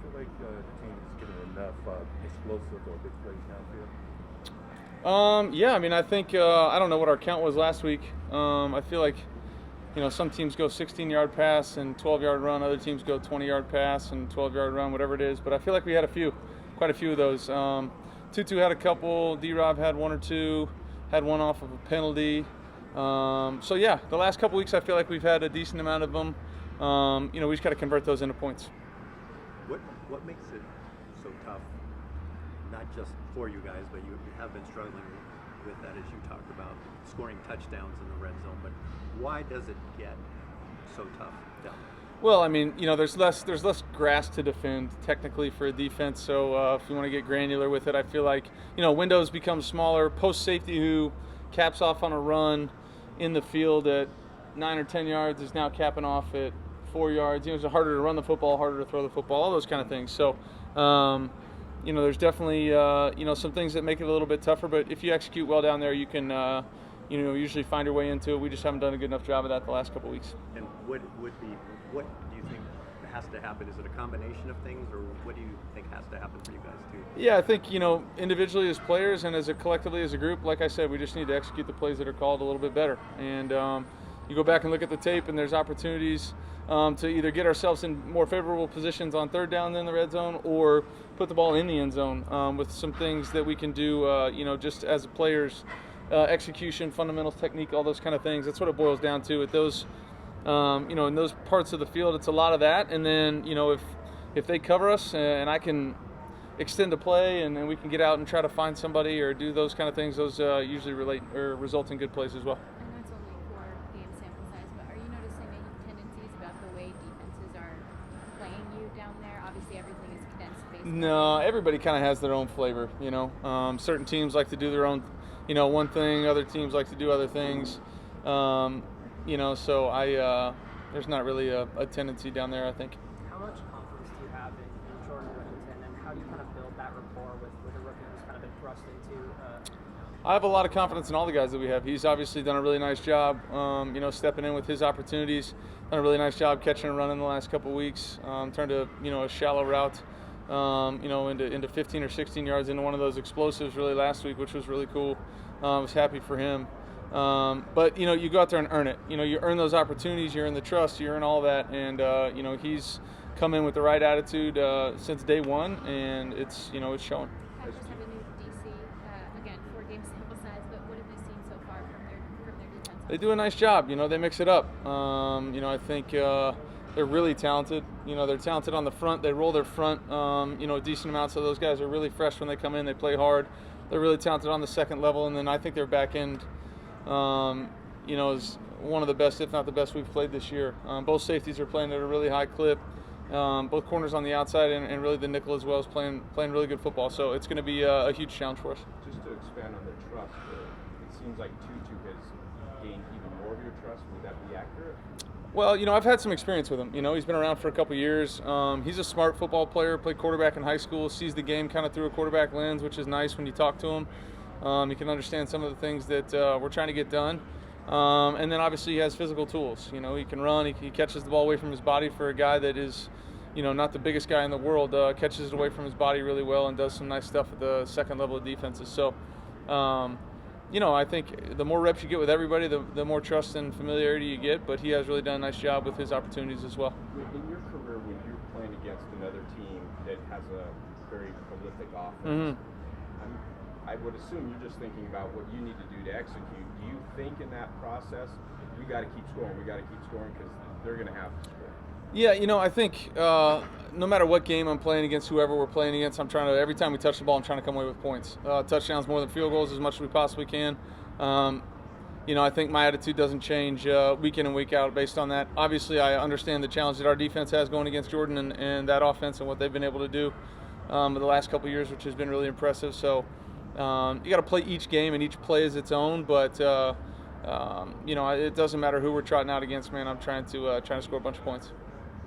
feel like the team is getting enough explosive or big plays downfield? Yeah, I mean, I think I don't know what our count was last week. I feel like some teams go 16-yard pass and 12-yard run. Other teams go 20-yard pass and 12-yard run, whatever it is. But I feel like we had quite a few of those. Tutu had a couple. D-Rob had one or two. Had one off of a penalty. So yeah, the last couple weeks I feel like we've had a decent amount of them. We just got to convert those into points. What makes it so tough? Not just for you guys, but you have been struggling with that, as you talked about, scoring touchdowns in the red zone. But why does it get so tough down there? Well, I mean, there's less grass to defend technically for a defense. So if you want to get granular with it, I feel like windows become smaller. Post safety who caps off on a run in the field at 9 or 10 yards is now capping off at 4 yards. It's harder to run the football, harder to throw the football, all those kind of things. So. There's definitely some things that make it a little bit tougher, but if you execute well down there, you can usually find your way into it. We just haven't done a good enough job of that the last couple of weeks. And what do you think has to happen? Is it a combination of things, or what do you think has to happen for you guys too? Yeah, I think individually as players and collectively as a group, like I said, we just need to execute the plays that are called a little bit better. And you go back and look at the tape, and there's opportunities to either get ourselves in more favorable positions on third down than the red zone, or put the ball in the end zone with some things that we can do, just as players, execution, fundamentals, technique, all those kind of things. That's what it boils down to. At those, in those parts of the field, it's a lot of that. And then, if they cover us and I can extend the play and then we can get out and try to find somebody or do those kind of things, those usually result in good plays as well. No, everybody kind of has their own flavor, Certain teams like to do their own, one thing. Other teams like to do other things, So there's not really a tendency down there, I think. How much confidence do you have in Jordan Whittington, and how do you kind of build that rapport with a rookie who's kind of been thrust into? I have a lot of confidence in all the guys that we have. He's obviously done a really nice job, stepping in with his opportunities. Done a really nice job catching and running the last couple of weeks. Turned a shallow route. Into 15 or 16 yards into one of those explosives really last week, which was really cool. I was happy for him. But you go out there and earn it. You earn those opportunities, you earn the trust, you earn all that, and he's come in with the right attitude since day one, and it's showing. Packers have a new DC, again, 4-game sample size, but what have you seen so far from their defense? They do a nice job. They mix it up. I think. They're really talented. They're talented on the front. They roll their front, a decent amount. So those guys are really fresh when they come in. They play hard. They're really talented on the second level. And then I think their back end, is one of the best, if not the best, we've played this year. Both safeties are playing at a really high clip. Both corners on the outside and really the nickel as well is playing really good football. So it's going to be a huge challenge for us. Just to expand on the trust, it seems like Tutu has gained even more of your trust. Would that be accurate? Well, I've had some experience with him. He's been around for a couple years. He's a smart football player, played quarterback in high school, sees the game kind of through a quarterback lens, which is nice when you talk to him. You can understand some of the things that we're trying to get done. And then obviously he has physical tools. He can run, he catches the ball away from his body for a guy that is, not the biggest guy in the world, catches it away from his body really well and does some nice stuff at the second level of defenses. So, I think the more reps you get with everybody, the more trust and familiarity you get, but he has really done a nice job with his opportunities as well. In your career, when you're playing against another team that has a very prolific offense, I would assume you're just thinking about what you need to do to execute. Do you think in that process, we got to keep scoring because they're going to have to score? Yeah, I think no matter what game I'm playing against, whoever we're playing against, every time we touch the ball, I'm trying to come away with points. Touchdowns more than field goals as much as we possibly can. I think my attitude doesn't change week in and week out based on that. Obviously, I understand the challenge that our defense has going against Jordan and that offense and what they've been able to do the last couple of years, which has been really impressive. So you got to play each game, and each play is its own, but it doesn't matter who we're trotting out against, man. I'm trying to score a bunch of points.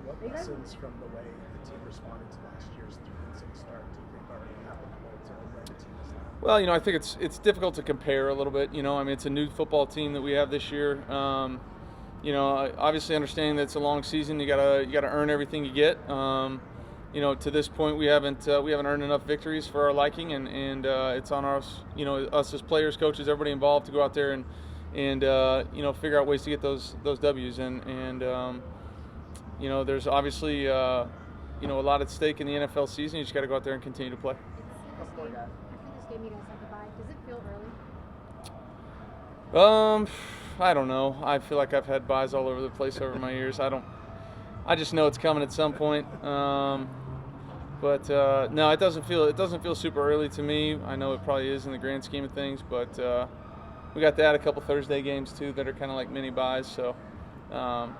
What lessons from the way the team responded to last year's 3-6 start do you think are applicable to the way the team is now? Well, I think it's difficult to compare a little bit. It's a new football team that we have this year. Obviously understanding that it's a long season, you gotta earn everything you get. to this point we haven't earned enough victories for our liking, and it's on us, us as players, coaches, everybody involved to go out there and figure out ways to get those W's, and there's obviously a lot at stake in the NFL season. You just got to go out there and continue to play. After this game, you guys have to bye. Does it feel early? I don't know. I feel like I've had buys all over the place over my years. I just know it's coming at some point. But no, it doesn't feel super early to me. I know it probably is in the grand scheme of things, but we got to add a couple Thursday games too that are kind of like mini buys. So I'm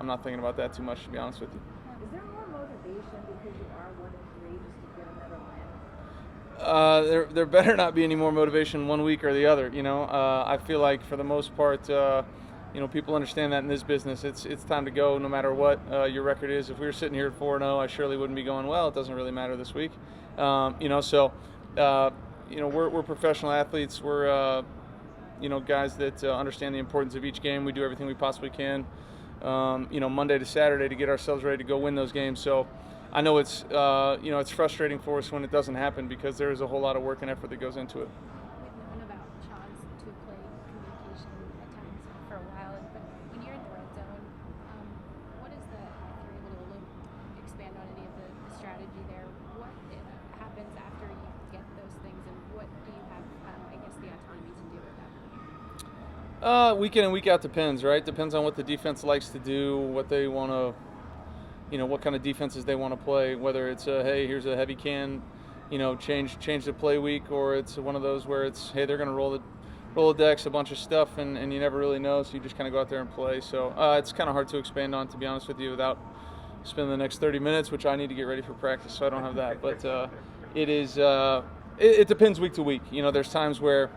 not thinking about that too much, to be honest with you. Is there more motivation because you are 1-3 just to get another win? There better not be any more motivation one week or the other. I feel like for the most part, people understand that in this business, it's time to go no matter what your record is. If we were sitting here at 4-0, I surely wouldn't be going, well, it doesn't really matter this week. We're professional athletes. We're guys that understand the importance of each game. We do everything we possibly can, Monday to Saturday to get ourselves ready to go win those games. So I know it's frustrating for us when it doesn't happen because there is a whole lot of work and effort that goes into it. We've known about Sean's two-play communication at times for a while, but when you're in the red zone, what is the, if you're able to expand on any of the strategy there, what happens after you get those things, and what do you have, the autonomy to do with that? Week in and week out depends, right? Depends on what the defense likes to do, what they want to, what kind of defenses they want to play, whether it's hey, here's a heavy can, change the play week, or it's one of those where it's, hey, they're going to roll the decks, a bunch of stuff, and you never really know, so you just kind of go out there and play. So it's kind of hard to expand on, to be honest with you, without spending the next 30 minutes, which I need to get ready for practice, so I don't have that. But it is, it depends week to week. There's times where,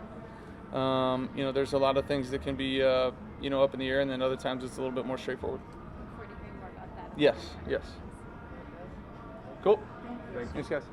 there's a lot of things that can be, up in the air, and then other times it's a little bit more straightforward. Look forward to hearing more about that. Yes. Cool. Thanks. Thanks, guys.